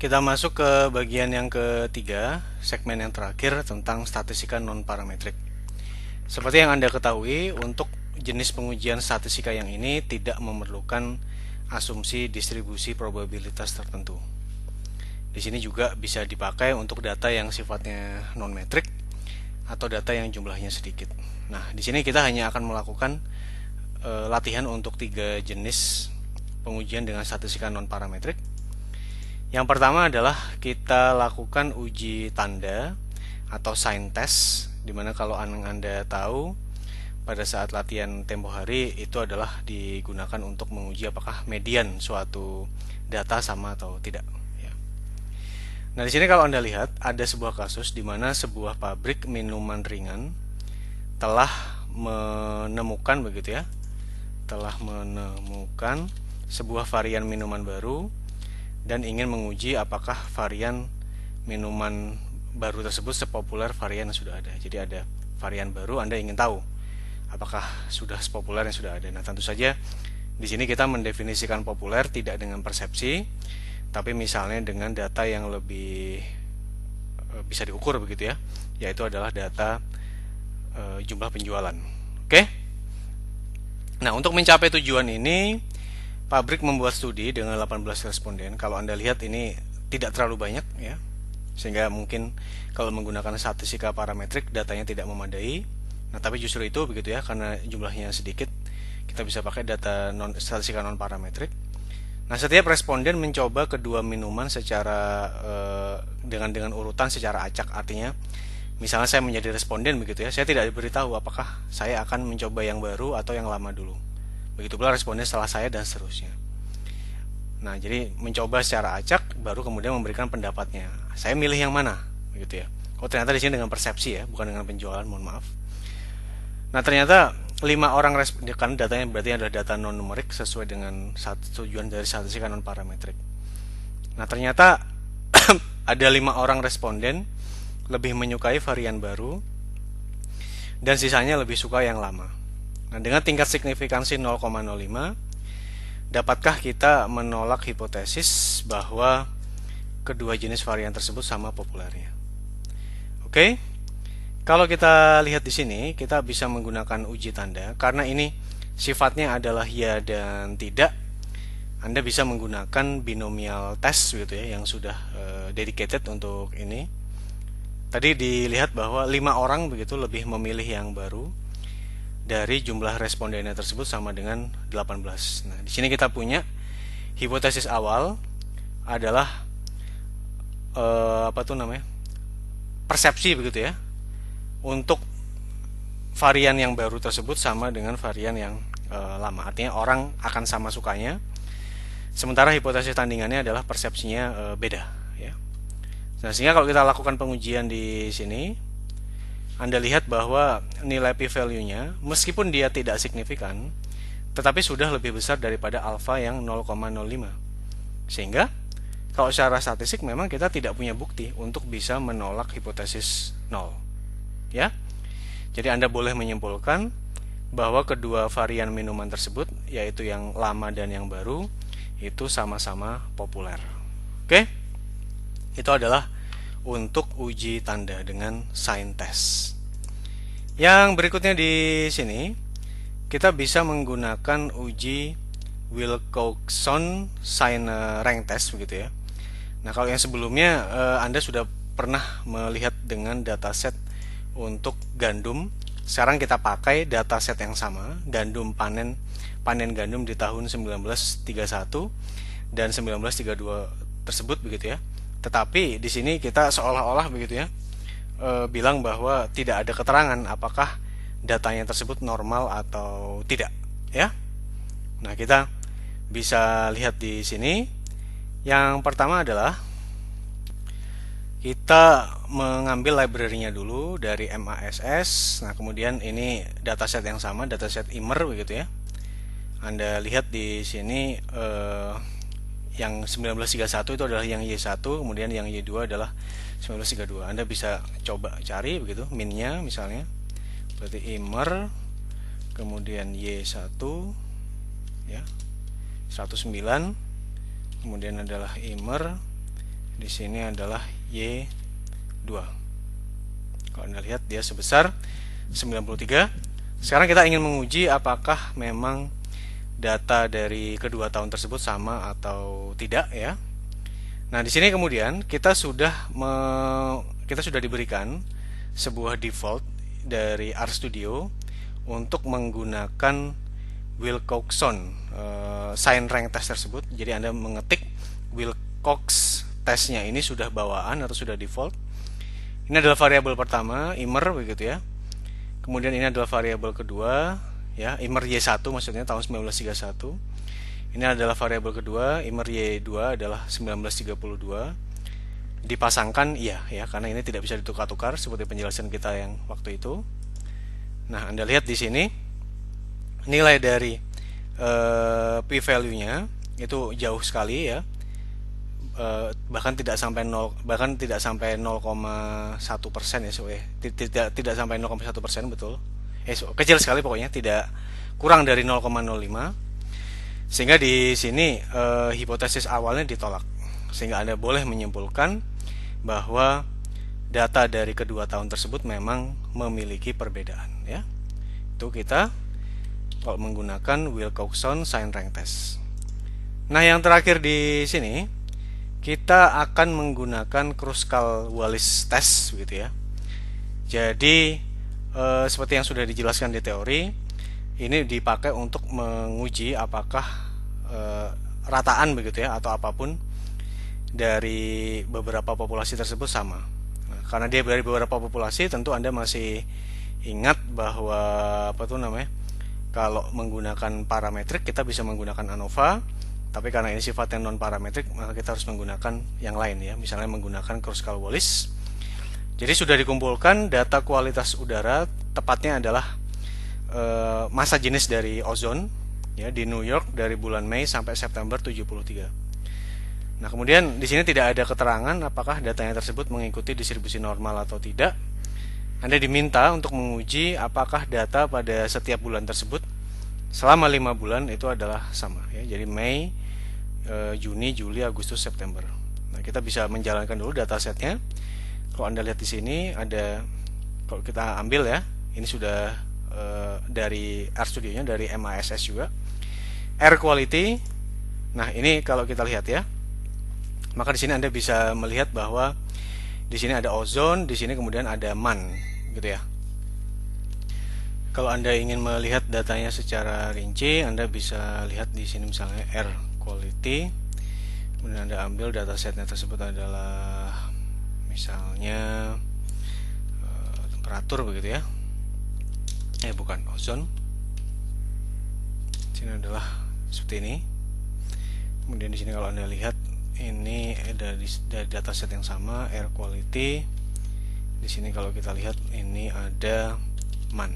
Kita masuk ke bagian yang ketiga, segmen yang terakhir tentang statistika non-parametrik. Seperti yang Anda ketahui, untuk jenis pengujian statistika yang ini tidak memerlukan asumsi distribusi probabilitas tertentu. Di sini juga bisa dipakai untuk data yang sifatnya non-metrik atau data yang jumlahnya sedikit. Nah, di sini kita hanya akan melakukan latihan untuk 3 jenis pengujian dengan statistika non-parametrik. Yang pertama adalah kita lakukan uji tanda atau sign test, dimana kalau Anda tahu pada saat latihan tempo hari itu adalah digunakan untuk menguji apakah median suatu data sama atau tidak. Ya. Nah, di sini kalau Anda lihat ada sebuah kasus di mana sebuah pabrik minuman ringan telah menemukan sebuah varian minuman baru dan ingin menguji apakah varian minuman baru tersebut sepopuler varian yang sudah ada. Jadi ada varian baru, Anda ingin tahu apakah sudah sepopuler yang sudah ada. Nah, tentu saja di sini kita mendefinisikan populer tidak dengan persepsi, tapi misalnya dengan data yang lebih bisa diukur begitu ya, yaitu adalah data jumlah penjualan. Oke? Nah, untuk mencapai tujuan ini pabrik membuat studi dengan 18 responden. Kalau Anda lihat ini tidak terlalu banyak ya. Sehingga mungkin kalau menggunakan statistika parametrik datanya tidak memadai. Nah, tapi justru itu begitu ya, karena jumlahnya sedikit, kita bisa pakai data statistika non parametrik. Nah, setiap responden mencoba kedua minuman secara dengan urutan secara acak. Artinya misalnya saya menjadi responden begitu ya, saya tidak diberitahu apakah saya akan mencoba yang baru atau yang lama dulu. Begitu pula responden setelah saya dan seterusnya. Nah, jadi mencoba secara acak baru kemudian memberikan pendapatnya. Saya milih yang mana, begitu ya. Oh, ternyata di sini dengan persepsi ya, bukan dengan penjualan, mohon maaf. Nah, ternyata 5 orang kan datanya berarti adalah data non numerik sesuai dengan tujuan dari statistika non parametrik. Nah, ternyata ada 5 orang responden lebih menyukai varian baru dan sisanya lebih suka yang lama. Nah, dengan tingkat signifikansi 0,05, dapatkah kita menolak hipotesis bahwa kedua jenis varian tersebut sama populernya? Oke, kalau kita lihat di sini, kita bisa menggunakan uji tanda. Karena ini sifatnya adalah ya dan tidak, Anda bisa menggunakan binomial test gitu ya, yang sudah dedicated untuk ini. Tadi dilihat bahwa 5 orang begitu lebih memilih yang baru dari jumlah respondennya tersebut sama dengan 18. Nah, di sini kita punya hipotesis awal adalah persepsi begitu ya. Untuk varian yang baru tersebut sama dengan varian yang lama. Artinya orang akan sama sukanya. Sementara hipotesis tandingannya adalah persepsinya beda ya. Nah, sehingga kalau kita lakukan pengujian di sini, Anda lihat bahwa nilai p-value-nya meskipun dia tidak signifikan, tetapi sudah lebih besar daripada alfa yang 0,05. Sehingga kalau secara statistik memang kita tidak punya bukti untuk bisa menolak hipotesis 0. Ya. Jadi Anda boleh menyimpulkan bahwa kedua varian minuman tersebut, yaitu yang lama dan yang baru, itu sama-sama populer. Oke? Itu adalah untuk uji tanda dengan sign test. Yang berikutnya di sini kita bisa menggunakan uji Wilcoxon sign rank test begitu ya. Nah, kalau yang sebelumnya Anda sudah pernah melihat dengan dataset untuk gandum. Sekarang kita pakai dataset yang sama, gandum panen gandum di tahun 1931 dan 1932 tersebut begitu ya. Tetapi di sini kita seolah-olah begitu ya, bilang bahwa tidak ada keterangan apakah datanya tersebut normal atau tidak ya. Nah, kita bisa lihat di sini. Yang pertama adalah kita mengambil library-nya dulu dari MASS. Nah, kemudian ini dataset yang sama, dataset Immer begitu ya. Anda lihat di sini yang 1931 itu adalah yang Y1, kemudian yang Y2 adalah 1932. Anda bisa coba cari begitu minnya misalnya. Berarti Immer kemudian Y1 ya 109, kemudian adalah Immer Di sini adalah Y2. Kalau Anda lihat dia sebesar 93. Sekarang kita ingin menguji apakah memang data dari kedua tahun tersebut sama atau tidak ya. Nah, di sini kemudian kita sudah diberikan sebuah default dari RStudio untuk menggunakan Wilcoxon sign rank test tersebut. Jadi Anda mengetik Wilcox testnya ini sudah bawaan atau sudah default. Ini adalah variabel pertama, immer begitu ya. Kemudian ini adalah variabel kedua, ya, immer Y1 maksudnya tahun 1931. Ini adalah variabel kedua, immer Y2 adalah 1932. Dipasangkan iya ya, karena ini tidak bisa ditukar-tukar seperti penjelasan kita yang waktu itu. Nah, Anda lihat di sini nilai dari p-value-nya itu jauh sekali ya. Bahkan tidak sampai 0,1% ya, tidak sampai 0,1%, betul. Kecil sekali pokoknya, tidak kurang dari 0,05. Sehingga di sini hipotesis awalnya ditolak. Sehingga Anda boleh menyimpulkan bahwa data dari kedua tahun tersebut memang memiliki perbedaan ya. Itu kita kalau menggunakan Wilcoxon sign rank test. Nah, yang terakhir di sini kita akan menggunakan Kruskal-Wallis test gitu ya. Jadi seperti yang sudah dijelaskan di teori, ini dipakai untuk menguji apakah rataan begitu ya, atau apapun dari beberapa populasi tersebut sama. Nah, karena dia dari beberapa populasi, tentu Anda masih ingat bahwa kalau menggunakan parametrik kita bisa menggunakan ANOVA. Tapi karena ini sifatnya non parametrik, maka kita harus menggunakan yang lain ya, misalnya menggunakan Kruskal-Wallis. Jadi sudah dikumpulkan data kualitas udara, tepatnya adalah massa jenis dari ozon ya di New York dari bulan Mei sampai September 73. Nah, kemudian di sini tidak ada keterangan apakah datanya tersebut mengikuti distribusi normal atau tidak. Anda diminta untuk menguji apakah data pada setiap bulan tersebut selama 5 bulan itu adalah sama ya. Jadi Mei, Juni, Juli, Agustus, September. Nah, kita bisa menjalankan dulu datasetnya. Kalau Anda lihat di sini ada, kalau kita ambil ya, ini sudah dari RStudio-nya, dari MASS juga. Air quality. Nah, ini kalau kita lihat ya, maka di sini Anda bisa melihat bahwa di sini ada ozon, di sini kemudian ada MAN, gitu ya. Kalau Anda ingin melihat datanya secara rinci, Anda bisa lihat di sini misalnya air quality. Kemudian Anda ambil datasetnya tersebut adalah misalnya temperatur begitu ya. Bukan, ozon. Di sini adalah seperti ini. Kemudian di sini kalau Anda lihat ini ada dari dataset yang sama, air quality. Di sini kalau kita lihat ini ada MAN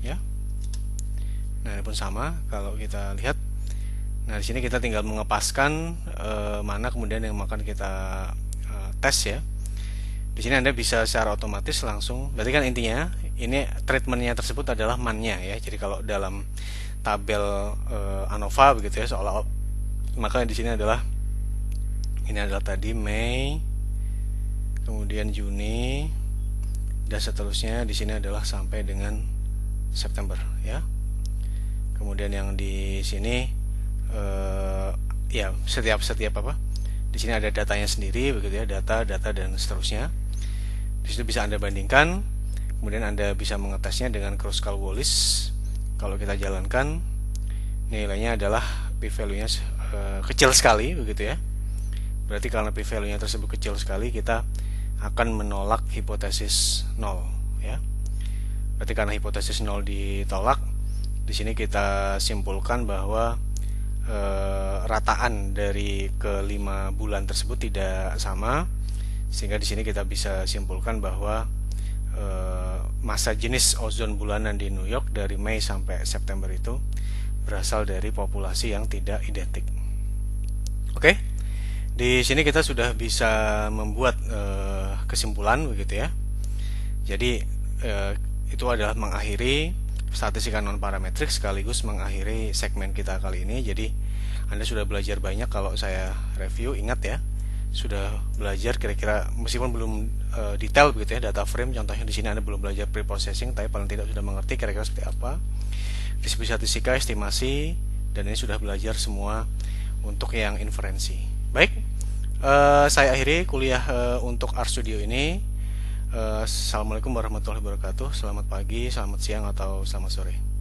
ya. Nah, ini pun sama kalau kita lihat. Nah, di sini kita tinggal mengepaskan mana kemudian yang akan kita tes ya. Di sini Anda bisa secara otomatis langsung, berarti kan intinya ini treatmentnya tersebut adalah MAN-nya ya. Jadi kalau dalam tabel ANOVA begitu ya, seolah maka di sini adalah tadi Mei, kemudian Juni, dan seterusnya. Di sini adalah sampai dengan September ya. Kemudian yang di sini ya setiap apa? Di sini ada datanya sendiri begitu ya, data dan seterusnya. Di situ bisa Anda bandingkan. Kemudian Anda bisa mengetesnya dengan Kruskal-Wallis. Kalau kita jalankan, nilainya adalah p-value-nya kecil sekali begitu ya. Berarti karena p-value-nya tersebut kecil sekali, kita akan menolak hipotesis 0 ya. Berarti karena hipotesis 0 ditolak, di sini kita simpulkan bahwa rataan dari kelima bulan tersebut tidak sama, sehingga di sini kita bisa simpulkan bahwa massa jenis ozon bulanan di New York dari Mei sampai September itu berasal dari populasi yang tidak identik. Oke, di sini kita sudah bisa membuat kesimpulan begitu ya. Jadi itu adalah mengakhiri statistika non parametrik sekaligus mengakhiri segmen kita kali ini. Jadi Anda sudah belajar banyak. Kalau saya review, ingat ya, sudah belajar kira-kira, meskipun belum detail begitu ya, data frame contohnya di sini Anda belum belajar preprocessing, tapi paling tidak sudah mengerti kira-kira seperti apa distribusi statistika, estimasi, dan ini sudah belajar semua untuk yang inferensi. Baik, saya akhiri kuliah untuk RStudio ini. Assalamualaikum warahmatullahi wabarakatuh. Selamat pagi, selamat siang, atau selamat sore.